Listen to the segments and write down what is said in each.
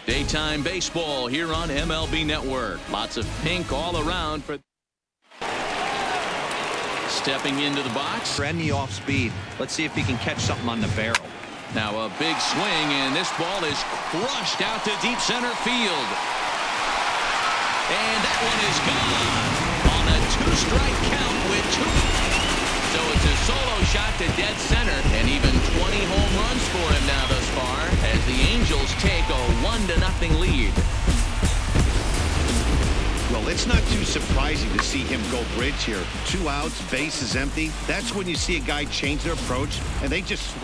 Daytime baseball here on MLB Network. Lots of pink all around for stepping into the box. Trend me off speed. Let's see if he can catch something on the barrel. Now a big swing, and this ball is crushed out to deep center field. And that one is gone on a two-strike count with two. So it's a solo shot to dead center, and even 20 home runs for him now thus far as the Angels take a 1-0 lead. Well, it's not too surprising to see him go bridge here. 2 outs, base is empty. That's when you see a guy change their approach, and they just...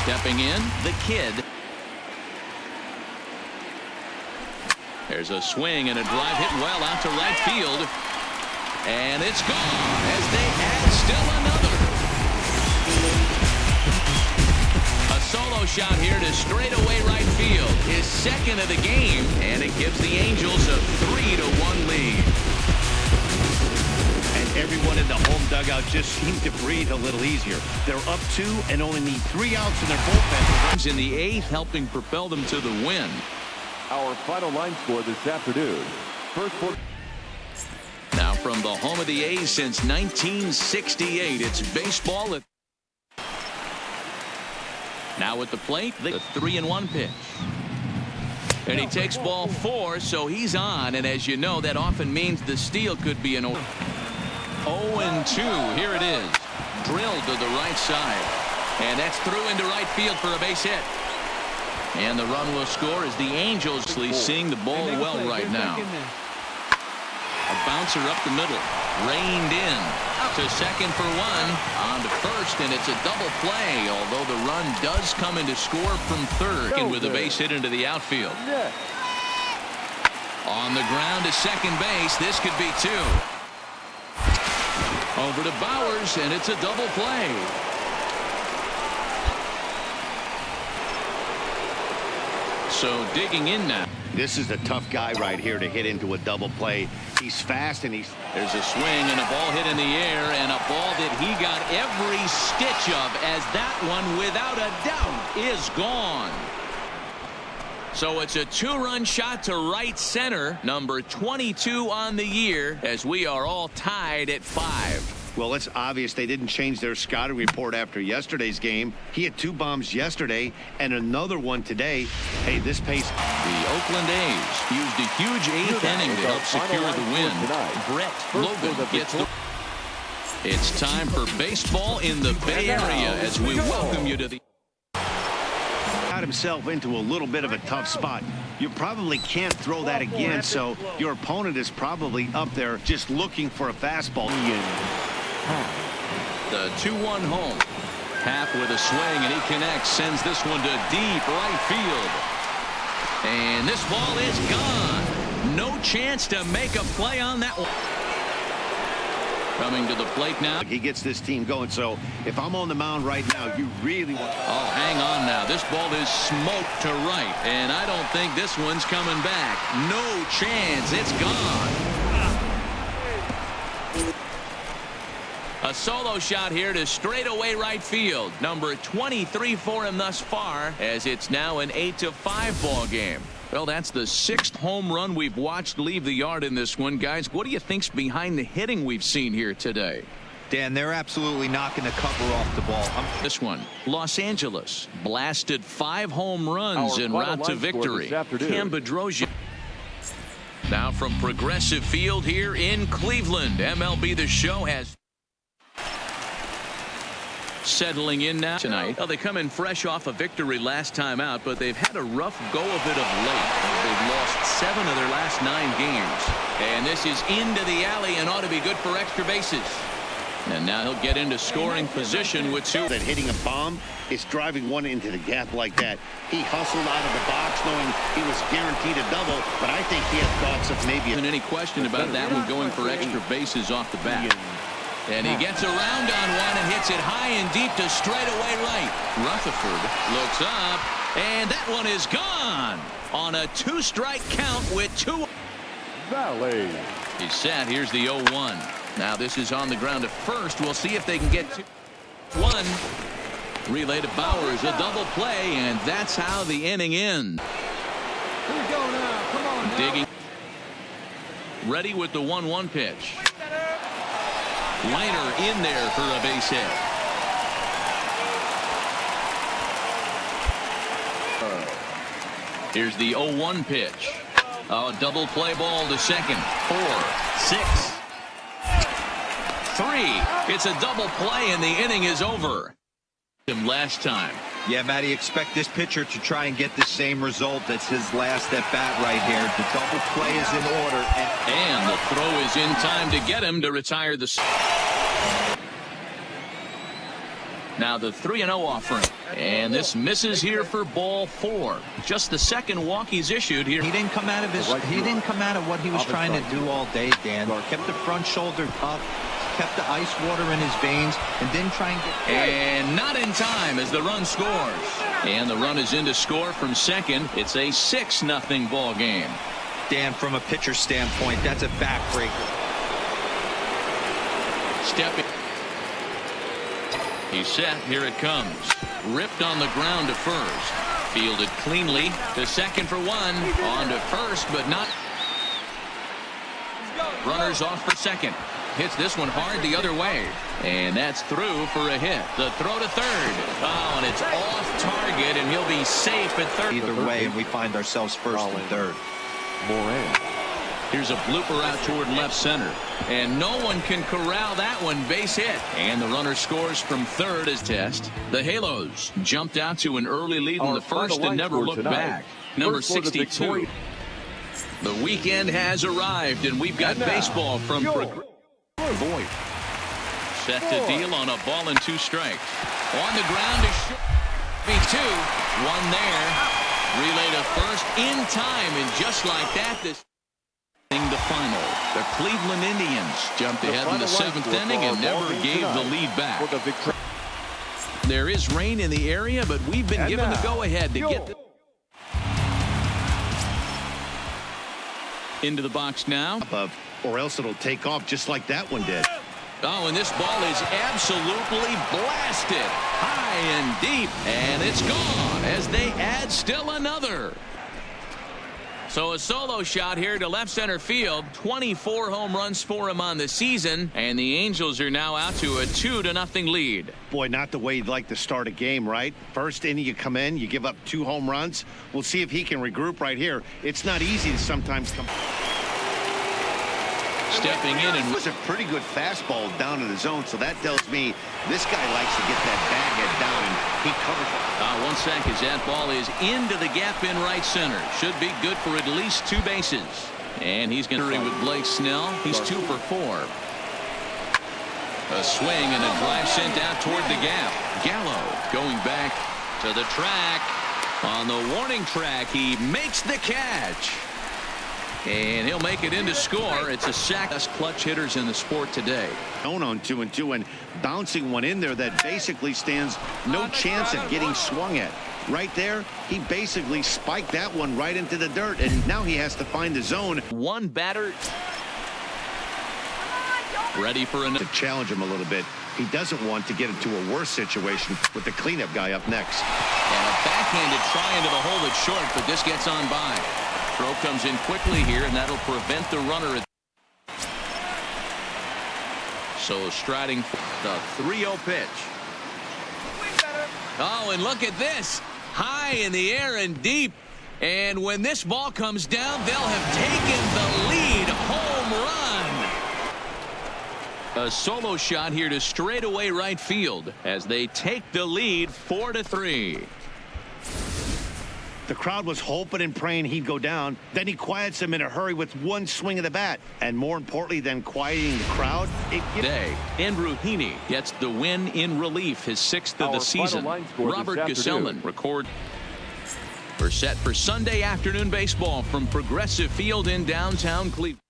Stepping in, the kid. There's a swing and a drive hit well out to right field. And it's gone as they add still another. A solo shot here to straightaway right field. His second of the game, and it gives the Angels a 3-1 lead. And everyone in the home dugout just seemed to breathe a little easier. They're up 2 and only need 3 outs in their bullpen. In the 8th, helping propel them to the win. Our final line score this afternoon. First quarter. Now from the home of the A's since 1968, it's baseball. Now at the plate, the 3-1 pitch. And he takes ball 4, so he's on. And as you know, that often means the steal could be an 0-2. Here it is. Drilled to the right side. And that's through into right field for a base hit. And the run will score as the Angels seeing the ball well right now. A bouncer up the middle, reined in to second for 1, on to first, and it's a double play, although the run does come into score from third, and with a base hit into the outfield. On the ground to second base, this could be 2. Over to Bowers, and it's a double play. So digging in now. This is a tough guy right here to hit into a double play. He's fast, and there's a swing and a ball hit in the air, and a ball that he got every stitch of, as that one without a doubt is gone. So it's a 2-run shot to right center, number 22 on the year, as we are all tied at 5. Well, it's obvious they didn't change their scouting report after yesterday's game. He had 2 bombs yesterday and another one today. Hey, this pace. The Oakland A's used a huge 8th inning to help secure the win. Brett Logan gets the... It's time for baseball in the Bay Area as we welcome you to the... Got himself into a little bit of a tough spot. You probably can't throw that again, so your opponent is probably up there just looking for a fastball. The 2-1 home. Happ with a swing, and he connects, sends this one to deep right field. And this ball is gone. No chance to make a play on that one. Coming to the plate now. He gets this team going, so if I'm on the mound right now, you really want... Oh, hang on now. This ball is smoked to right, and I don't think this one's coming back. No chance. It's gone. A solo shot here to straightaway right field. Number 23 for him thus far, as it's now an 8-5 ball game. Well, that's the 6th home run we've watched leave the yard in this one. Guys, what do you think's behind the hitting we've seen here today? Dan, they're absolutely knocking the cover off the ball. This one, Los Angeles blasted 5 home runs en route to victory. Cam Bedrosian. Now from Progressive Field here in Cleveland, MLB The Show has... Settling in now tonight. Well, they come in fresh off a victory last time out, but they've had a rough go of it of late. They've lost 7 of their last 9 games. And this is into the alley and ought to be good for extra bases. And now he'll get into scoring position with 2. That hitting a bomb is driving one into the gap like that. He hustled out of the box knowing he was guaranteed a double, but I think he had thoughts of maybe... Isn't any question about that one going for extra bases off the bat. And he gets around on one and hits it high and deep to straightaway right. Rutherford looks up, and that one is gone on a 2-strike count with 2. Valley. He's set. Here's the 0-1. Now this is on the ground at first. We'll see if they can get 2. 1. Relay to Bowers, a double play, and that's how the inning ends. Here we go now. Come on now. Digging. Ready with the 1-1 pitch. Liner in there for a base hit. Here's the 0-1 pitch. A double play ball to second. 4, 6, 3. It's a double play and the inning is over. Him last time. Yeah, Matty, expect this pitcher to try and get the same result. That's his last at bat right here. The double play is in order. And the throw is in time to get him to retire the... Now the 3-0 offering. And this misses here for ball 4. Just the second walk he's issued here. He didn't come out of what he was trying to do all day, Dan. Kept the front shoulder up, kept the ice water in his veins, and didn't try and get... And not in time as the run scores. And the run is in to score from second. It's a 6-0 ball game. Dan, from a pitcher standpoint, that's a backbreaker. Stepping. He's set. Here it comes. Ripped on the ground to first. Fielded cleanly to second for 1. On to first, but not. Runners off for second. Hits this one hard the other way. And that's through for a hit. The throw to third. Oh, and it's off target, and he'll be safe at third. Either way, and we find ourselves first and third. Here's a blooper out toward left center. And no one can corral that one. Base hit. And the runner scores from third as test. The Halos jumped out to an early lead in the first and never looked back. Number 62. The weekend has arrived, and we've got baseball from Voigt. Set to deal on a ball and 2 strikes. On the ground is B2. 1 there. Relay to first in time, and just like that, this the final. The Cleveland Indians jumped ahead in the 7th inning and never gave the lead back. There is rain in the area, but we've been given the go-ahead to get into the box now. Or else it'll take off just like that one did. Oh, and this ball is absolutely blasted high and deep, and it's gone as they add still another. So a solo shot here to left center field. 24 home runs for him on the season, and the Angels are now out to a 2-0 lead. Boy, not the way you'd like to start a game, right? First inning, you come in, you give up 2 home runs. We'll see if he can regroup right here. It's not easy to sometimes come. Stepping in, and it was a pretty good fastball down in the zone, so that tells me this guy likes to get that baghead down, and he covers it. 1 sec as that ball is into the gap in right center. Should be good for at least 2 bases. And he's going to hurry with Blake Snell. He's 2 for 4. A swing and a drive sent out toward the gap. Gallo going back to the track. On the warning track, he makes the catch. And he'll make it in to score. It's a sack. Best clutch hitters in the sport today. On 2-2 and bouncing one in there that basically stands no chance of getting swung at. Right there, he basically spiked that one right into the dirt, and now he has to find the zone. 1 batter. Ready for another. To challenge him a little bit. He doesn't want to get into a worse situation with the cleanup guy up next. And a backhanded try into the hole that's short, but this gets on by. Throw comes in quickly here, and that'll prevent the runner. So striding the 3-0 pitch. Oh, and look at this. High in the air and deep. And when this ball comes down, they'll have taken the lead. Home run. A solo shot here to straightaway right field as they take the lead 4-3. The crowd was hoping and praying he'd go down. Then he quiets them in a hurry with 1 swing of the bat. And more importantly than quieting the crowd, today, Andrew Heaney gets the win in relief, his 6th of the season. Robert Gesellman record. We're set for Sunday afternoon baseball from Progressive Field in downtown Cleveland.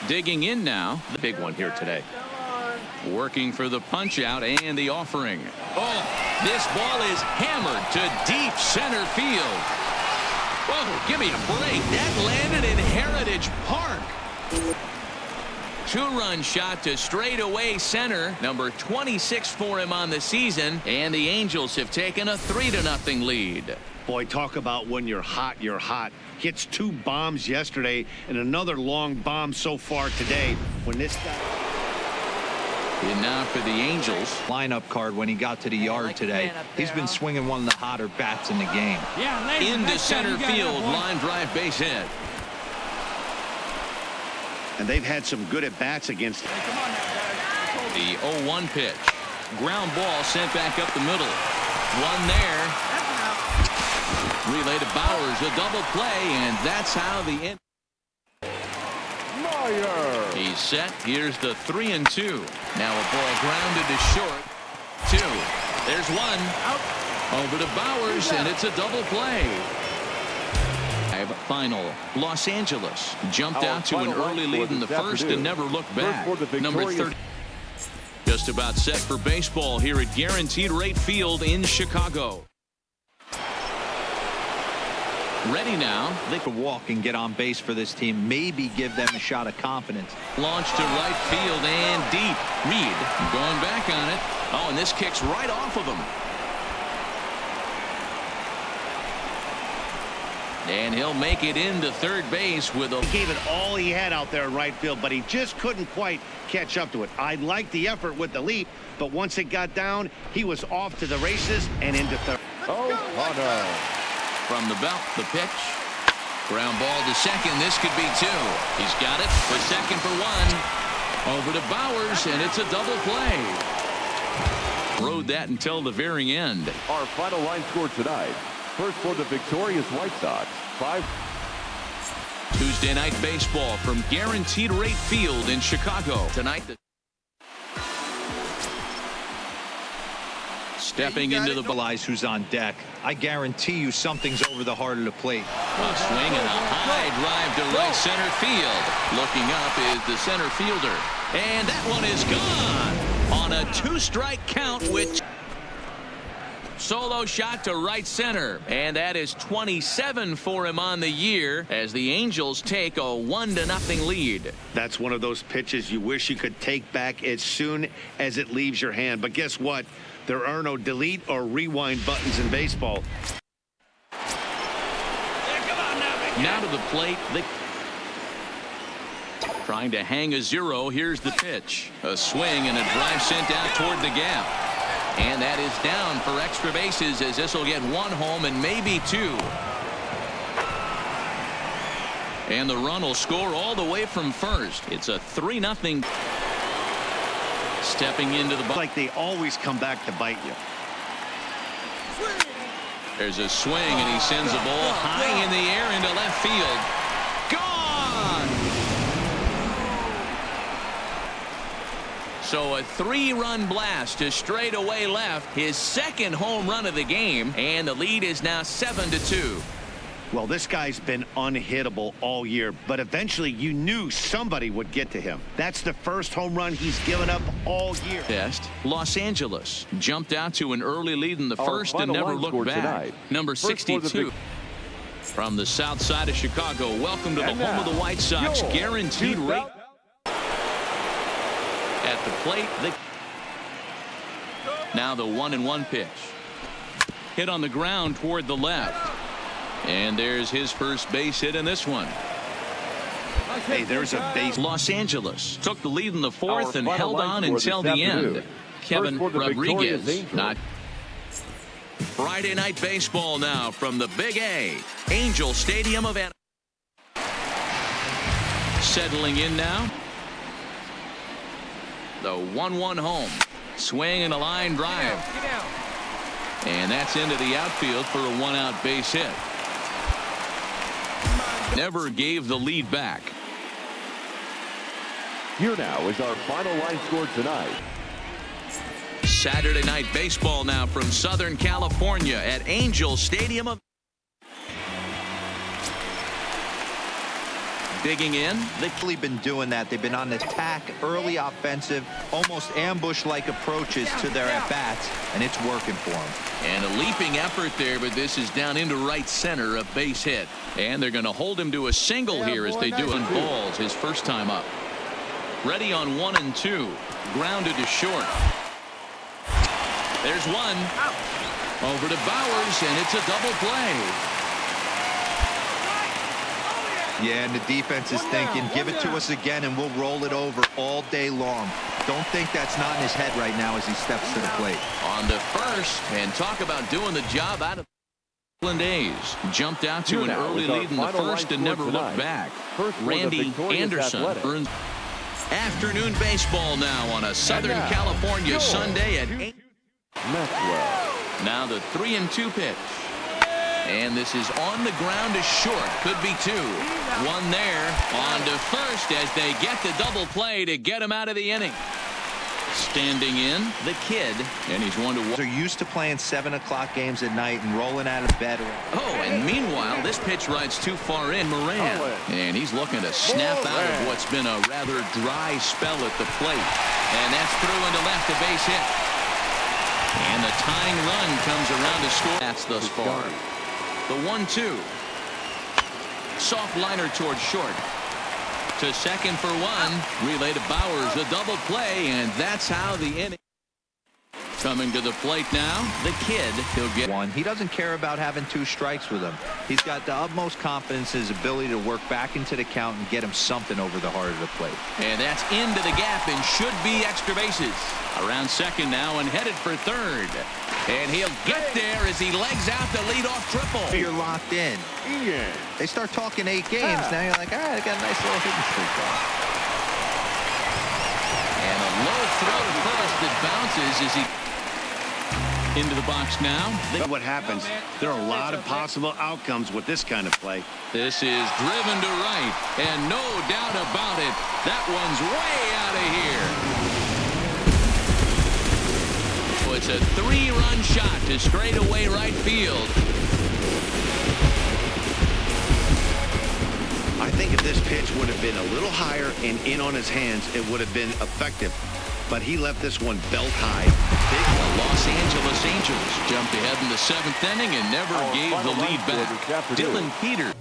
Digging in now. The big one here today. Working for the punch out and the offering. Oh, this ball is hammered to deep center field. Whoa, give me a break. That landed in Heritage Park. two-run shot to straightaway center, number 26 for him on the season, and the Angels have taken a 3-0 lead. Boy, talk about when you're hot, you're hot. Hits 2 bombs yesterday and another long bomb so far today. When this guy... And now for the Angels. Lineup card when he got to the yard today. He's been swinging one of the hotter bats in the game. Into center field, line drive, base hit. And they've had some good at-bats against him. The 0-1 pitch. Ground ball sent back up the middle. One there. Relay to Bowers, a double play, and that's how the end. He's set. Here's the 3-2. Now a ball grounded to short. 2. There's one. Out. Over to Bowers, and it's a double play. Final. Los Angeles jumped out to an early lead in the first and never looked back. Number 30. Just about set for baseball here at Guaranteed Rate Field in Chicago. Ready now. They could walk and get on base for this team. Maybe give them a shot of confidence. Launch to right field and deep. Reed going back on it. Oh, and this kicks right off of him. And he'll make it into third base with a... He gave it all he had out there in right field, but he just couldn't quite catch up to it. I liked the effort with the leap, but once it got down, he was off to the races and into third. From the belt, the pitch. Ground ball to second. This could be 2. He's got it for second for 1. Over to Bowers, and it's a double play. Rode that until the very end. Our final line score tonight. First for the victorious White Sox, 5. Tuesday night baseball from Guaranteed Rate Field in Chicago. Tonight, stepping into the realize who's on deck. I guarantee you something's over the heart of the plate. A swing and a high drive to right center field. Looking up is the center fielder. And that one is gone on a 2-strike count with... Solo shot to right center, and that is 27 for him on the year as the Angels take a 1-0 lead. That's one of those pitches you wish you could take back as soon as it leaves your hand. But guess what? There are no delete or rewind buttons in baseball. Now to the plate. Trying to hang a 0. Here's the pitch. A swing and a drive sent out toward the gap. And that is down for extra bases as this will get 1 home and maybe 2. And the run will score all the way from first. It's a 3-0. Stepping into the box. Like they always come back to bite you. There's a swing and he sends the ball high in the air into left field. Gone! So a 3-run blast to straightaway left, his second home run of the game, and the lead is now 7-2. Well, this guy's been unhittable all year, but eventually you knew somebody would get to him. That's the first home run he's given up all year. Best. Los Angeles jumped out to an early lead in the first and never looked back. Tonight. Number 62. From the south side of Chicago, welcome to the home of the White Sox. Guaranteed rate. At the plate, now the 1-1 pitch. Hit on the ground toward the left. And there's his first base hit in this one. Hey, there's a base. Los Angeles took the lead in the fourth and held on until the end. Kevin Rodriguez. Not. Friday night baseball now from the Big A. Angel Stadium of Anomaly. Settling in now. The 1-1 home. Swing and a line drive. And that's into the outfield for a 1-out base hit. Never gave the lead back. Here now is our final line score tonight. Saturday night baseball now from Southern California at Angel Stadium of... Digging in. They've really been doing that. They've been on attack, early offensive, almost ambush-like approaches to their at-bats, and it's working for them. And a leaping effort there, but this is down into right center, a base hit. And they're going to hold him to a single here as they do on balls his first time up. Ready on 1 and 2. Grounded to short. There's one. Over to Bowers, and it's a double play. Yeah, and the defense is thinking, give it to us again, and we'll roll it over all day long. Don't think that's not in his head right now as he steps to the plate. On to first, and talk about doing the job out of A's. Jumped out to an early lead in the first and never looked back. Randy Anderson earns afternoon baseball now on a Southern California Sunday at 8. Now the 3-2 pitch. And this is on the ground to short. Could be 2. One there. On to first as they get the double play to get him out of the inning. Standing in, the kid, and he's 1-1. They're used to playing 7 o'clock games at night and rolling out of bed. Oh, and meanwhile, this pitch rides too far in. Moran, and he's looking to snap out of what's been a rather dry spell at the plate. And that's through into left, a base hit. And the tying run comes around to score. That's thus far. The 1-2. Soft liner towards short. To second for 1. Relay to Bowers. A double play, and that's how the inning. Coming to the plate now, the kid. He'll get 1. He doesn't care about having 2 strikes with him. He's got the utmost confidence in his ability to work back into the count and get him something over the heart of the plate. And that's into the gap and should be extra bases. Around second now and headed for third. And he'll get there as he legs out the leadoff triple. You're locked in. They start talking 8 games. Now you're like, all right, I got a nice little hitting streak going. And a low throw to first that bounces as he into the box now. What happens? There are a lot of possible outcomes with this kind of play. This is driven to right, and no doubt about it, that one's way out of here. Oh, it's a 3-run shot to straightaway right field. I think if this pitch would have been a little higher and in on his hands, it would have been effective. But he left this one belt high. The Los Angeles Angels jumped ahead in the 7th inning and never gave the lead back. Dylan Peters.